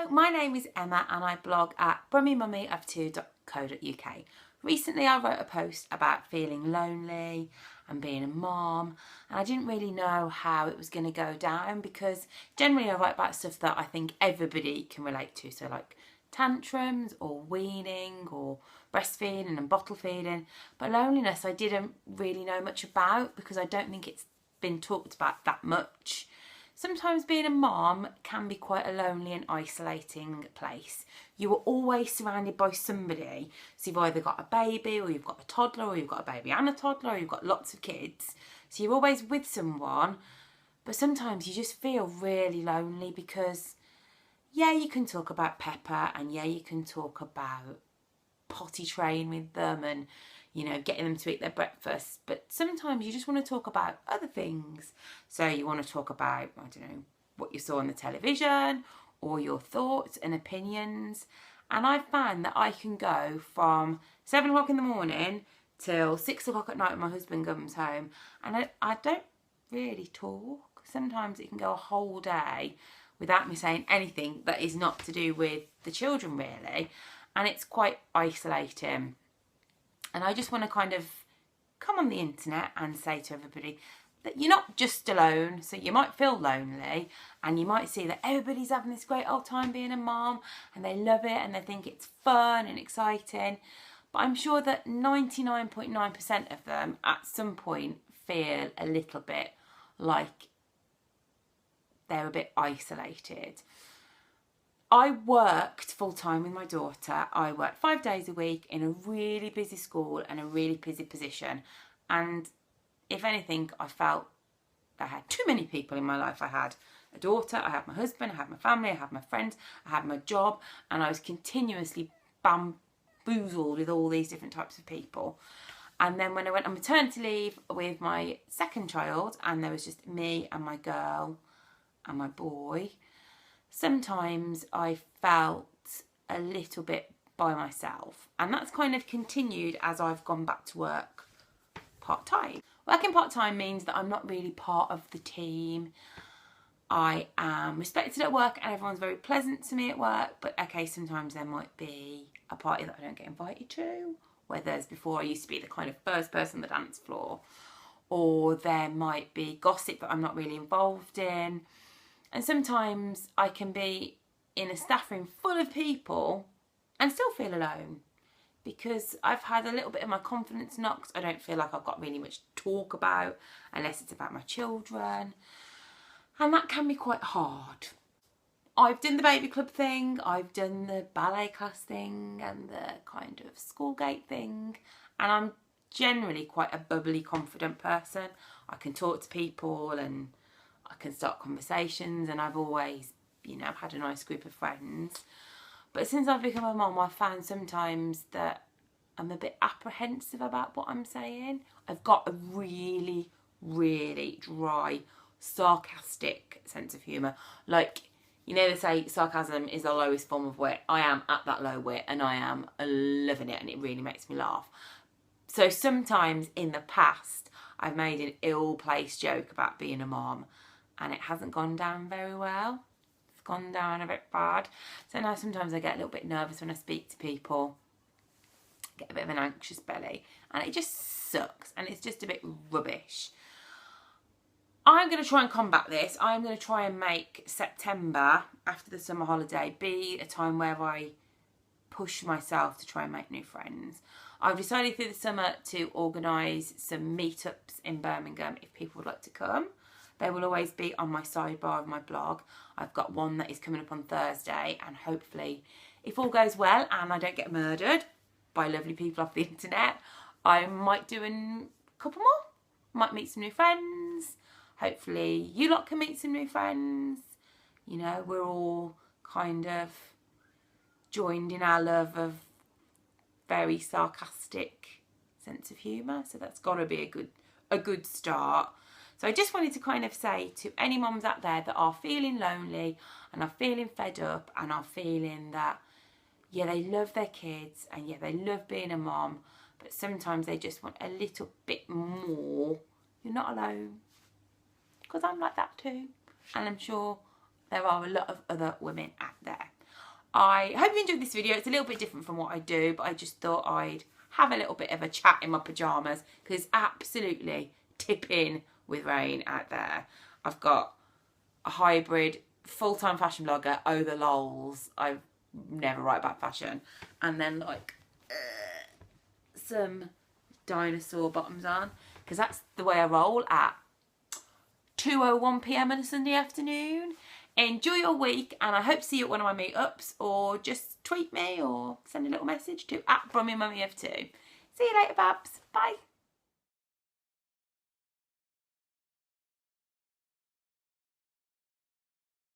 Hello, my name is Emma and I blog at brummymummyof2.co.uk. Recently I wrote a post about feeling lonely and being a mom, and I didn't really know how it was going to go down because generally I write about stuff that I think everybody can relate to, so like tantrums or weaning or breastfeeding and bottle feeding, but loneliness I didn't really know much about because I don't think it's been talked about that much. Sometimes being a mom can be quite a lonely and isolating place. You are always surrounded by somebody. So you've either got a baby or you've got a toddler or you've got a baby and a toddler or you've got lots of kids. So you're always with someone, but sometimes you just feel really lonely because, yeah, you can talk about Pepper and yeah, you can talk about potty train with them and, you know, getting them to eat their breakfast, but sometimes you just want to talk about other things. So you want to talk about, I don't know, what you saw on the television or your thoughts and opinions. And I found that I can go from 7 o'clock in the morning till 6 o'clock at night when my husband comes home, and I don't really talk. Sometimes it can go a whole day without me saying anything that is not to do with the children really, and it's quite isolating. And I just want to kind of come on the internet and say to everybody that you're not just alone. So you might feel lonely and you might see that everybody's having this great old time being a mom and they love it and they think it's fun and exciting. But I'm sure that 99.9% of them at some point feel a little bit like they're a bit isolated. I worked full-time with my daughter. I worked 5 days a week in a really busy school and a really busy position. And if anything, I felt I had too many people in my life. I had a daughter, I had my husband, I had my family, I had my friends, I had my job, and I was continuously bamboozled with all these different types of people. And then when I went on maternity leave with my second child, and there was just me and my girl and my boy, sometimes I felt a little bit by myself, and that's kind of continued as I've gone back to work part-time. Working part-time means that I'm not really part of the team. I am respected at work and everyone's very pleasant to me at work, but okay, sometimes there might be a party that I don't get invited to, whereas before I used to be the kind of first person on the dance floor, or there might be gossip that I'm not really involved in. And sometimes I can be in a staff room full of people and still feel alone because I've had a little bit of my confidence knocked. I don't feel like I've got really much to talk about unless it's about my children. And that can be quite hard. I've done the baby club thing, I've done the ballet class thing and the kind of school gate thing. And I'm generally quite a bubbly, confident person. I can talk to people and I can start conversations, and I've always, you know, had a nice group of friends. But since I've become a mum, I've found sometimes that I'm a bit apprehensive about what I'm saying. I've got a really, really dry, sarcastic sense of humour. Like, you know, they say sarcasm is the lowest form of wit. I am at that low wit and I am loving it, and it really makes me laugh. So sometimes in the past, I've made an ill-placed joke about being a mom, and it hasn't gone down very well. It's gone down a bit bad. So now sometimes I get a little bit nervous when I speak to people, get a bit of an anxious belly, and it just sucks, and it's just a bit rubbish. I'm going to try and combat this. I'm going to try and make September, after the summer holiday, be a time where I push myself to try and make new friends. I've decided through the summer to organise some meetups in Birmingham if people would like to come. They will always be on my sidebar of my blog. I've got one that is coming up on Thursday, and hopefully, if all goes well and I don't get murdered by lovely people off the internet, I might do a couple more. Might meet some new friends. Hopefully you lot can meet some new friends. You know, we're all kind of joined in our love of very sarcastic sense of humour, so that's got to be a good start. So I just wanted to kind of say to any mums out there that are feeling lonely and are feeling fed up and are feeling that, yeah, they love their kids and yeah, they love being a mom, but sometimes they just want a little bit more. You're not alone, because I'm like that too, and I'm sure there are a lot of other women out there. I hope you enjoyed this video. It's a little bit different from what I do, but I just thought I'd have a little bit of a chat in my pyjamas because it's absolutely tipping with rain out there. I've got a hybrid full-time fashion blogger, oh the lols, I never write about fashion, and then like some dinosaur bottoms on because that's the way I roll at 2:01 PM on a Sunday afternoon. Enjoy your week, and I hope to see you at one of my meetups, or just tweet me or send a little message to @BrummyMummyOf2. See you later, Babs. Bye.